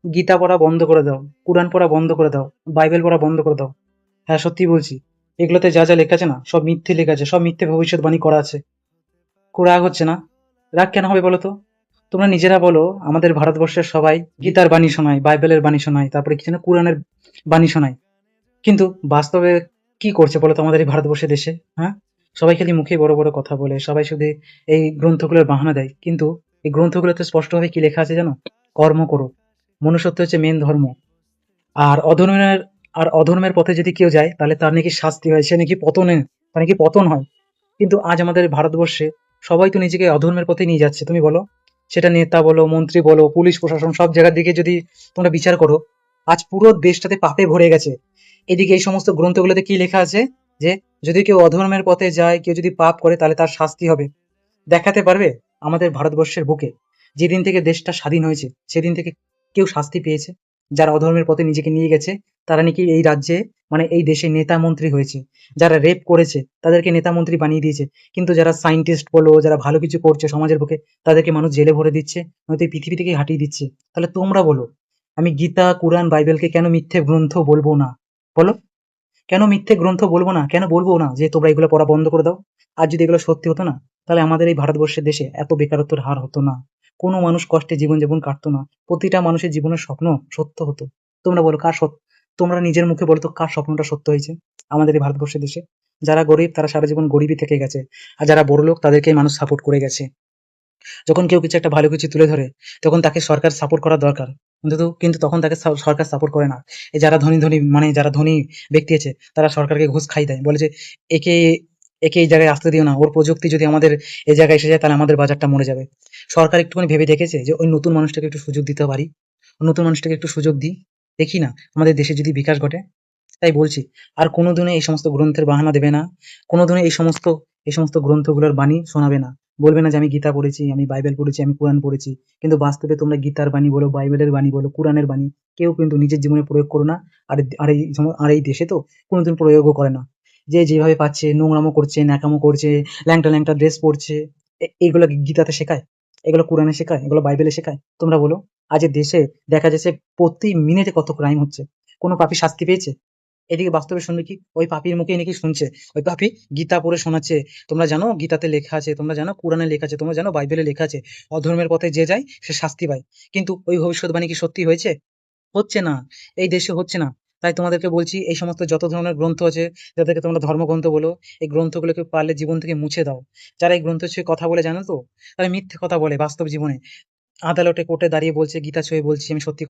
গীতা পড়া বন্ধ করে দাও, কুরআন পড়া বন্ধ করে দাও, বাইবেল পড়া বন্ধ করে দাও। হ্যাঁ, সত্যি বলছি। এগুলোতে যা যা লেখা আছে না, সব মিথ্যে লেখা আছে, সব মিথ্যে ভবিষ্যৎবাণী করা আছে। খুব রাগ হচ্ছে না? রাগ কেন হবে বলো তো? তোমরা নিজেরা বলো, আমাদের ভারতবর্ষের সবাই গীতার বাণী শোনায়, বাইবেলের বাণী শোনায়, তারপরে কি যেন কুরআনের বাণী শোনায়। কিন্তু বাস্তবে কি করছে বলো তো আমাদের এই ভারতবর্ষের দেশে? হ্যাঁ, সবাই খালি মুখে বড় বড় কথা বলে, সবাই শুধু এই গ্রন্থগুলোর বাহানা দেয়, কিন্তু এই গ্রন্থগুলোতে স্পষ্টভাবে কি লেখা আছে জানো? কর্ম করো, মনুষ্যত্ব হচ্ছে মেন ধর্ম। আর অধর্মের পথে যদি কেউ যায়, তাহলে তার নাকি শাস্তি হয়, সে নাকি তার নাকি পতন হয়। কিন্তু আজ আমাদের ভারতবর্ষে সবাই তো নিজেকে অধর্মের পথে নিয়ে যাচ্ছে, তুমি বলো। সেটা নেতা বলো, মন্ত্রী বলো, পুলিশ প্রশাসন, সব জায়গার দিকে যদি তোমরা বিচার করো, আজ পুরো দেশটাতে পাপে ভরে গেছে। এদিকে এই সমস্ত গ্রন্থগুলোতে কি লেখা আছে? যে যদি কেউ অধর্মের পথে যায়, কেউ যদি পাপ করে, তাহলে তার শাস্তি হবে। দেখাতে পারবে আমাদের ভারতবর্ষের বুকে যেদিন থেকে দেশটা স্বাধীন হয়েছে, সেদিন থেকে কেউ শাস্তি পেয়েছে? যারা অধর্মের পথে নিজেকে নিয়ে গেছে, তারা নাকি এই রাজ্যে, মানে এই দেশে নেতা মন্ত্রী হয়েছে। যারা রেপ করেছে, তাদেরকে নেতা মন্ত্রী বানিয়ে দিয়েছে। কিন্তু যারা সায়েন্টিস্ট বলো, যারা ভালো কিছু করছে সমাজের বুকে, তাদেরকে মানুষ জেলে ভরে দিচ্ছে, নয়তো এই পৃথিবী থেকে হাঁটিয়ে দিচ্ছে। তাহলে তোমরা বলো, আমি গীতা, কুরআন, বাইবেলকে কেন মিথ্যে গ্রন্থ বলবো না? বলো, কেন মিথ্যে গ্রন্থ বলবো না? কেন বলবো না যে তোমরা এগুলো পড়া বন্ধ করে দাও? আর যদি এগুলো সত্যি হতো না, তাহলে আমাদের এই ভারতবর্ষের দেশে এত বেকারত্বের হার হতো না। কোনো মানুষ কষ্টে জীবনযাপন কাটতো না। প্রতিটা মানুষের জীবনের স্বপ্ন সত্য হতো। তোমরা বলো তোমরা নিজের মুখে বলো তো, কার স্বপ্নটা সত্য হয়েছে আমাদের এই ভারতবর্ষের দেশে? যারা গরিব, তারা সারা জীবন গরিবই থেকে গেছে। আর যারা বড়লোক, তাদেরকেই মানুষ সাপোর্ট করে গেছে। যখন কেউ কিছু একটা ভালো কিছু তুলে ধরে, তখন তাকে সরকার সাপোর্ট করা দরকার। কিন্তু তখন তাকে সরকার সাপোর্ট করে না। এই যারা ধনী মানে যারা ধনী ব্যক্তি আছে, তারা সরকারকে ঘুষ খাই দেয়, বলে যে একে একে এই জায়গায় আসতে দিও না, ওর প্রযুক্তি যদি আমাদের এই জায়গায় এসে যায়, তাহলে আমাদের বাজারটা মরে যাবে। সরকার একটুখানি ভেবে দেখেছে যে ওই নতুন মানুষটাকে একটু সুযোগ দিতে পারি, নতুন মানুষটাকে একটু সুযোগ দিই, দেখি না আমাদের দেশে যদি বিকাশ ঘটে। তাই বলছি, আর কোনোদিনও এই সমস্ত গ্রন্থের বাহানা দেবে না। কোনোদিনও এই সমস্ত গ্রন্থগুলোর বাণী শোনাবে না। বলবে না যে আমি গীতা পড়েছি, আমি বাইবেল পড়েছি, আমি কোরআন পড়েছি। কিন্তু বাস্তবে তোমরা গীতার বাণী বলো, বাইবেলের বাণী বলো, কোরআনের বাণী কেউ কিন্তু নিজের জীবনে প্রয়োগ করো না। আর এই দেশে তো কোনোদিন প্রয়োগও করে না। যে যেভাবে পাচ্ছে নোংরামো করছে, ন্যাকামো করছে, ল্যাংটা ল্যাংটা ড্রেস পরছে। এইগুলো কি গীতাতে শেখায়? এগুলো কোরআনে শেখায়? এগুলো বাইবেলে শেখায়? তোমরা বলো। আজ এ দেশে দেখা যাচ্ছে প্রতি মিনিটে কত ক্রাইম হচ্ছে। কোনো পাপী শাস্তি পেয়েছে? এদিকে বাস্তবে শুনবে কি, ওই পাপির মুখেই নাকি শুনছে। ওই পাপি গীতা পড়ে শোনাচ্ছে। তোমরা জানো গীতাতে লেখা আছে, তোমরা জানো কোরআনে লেখা আছে, তোমরা জানো বাইবেলে লেখা আছে, অধর্মের পথে যে যায় সে শাস্তি পায়। কিন্তু ওই ভবিষ্যৎবাণী কি সত্যি হয়েছে? হচ্ছে না। এই দেশে হচ্ছে না। তাই তোমাদেরকে বলছি, এই সমস্ত যত ধরনের গ্রন্থ আছে, যাদেরকে তোমরা ধর্মগ্রন্থ বলো, এই গ্রন্থগুলোকে পারলে জীবন থেকে মুছে দাও। যারা এই গ্রন্থ ছুঁয়ে কথা বলে জানো তো, তারা মিথ্যে কথা বলে বাস্তব জীবনে। আদালতে, কোর্টে দাঁড়িয়ে বলছে, গীতা ছুঁয়ে বলছি আমি সত্যি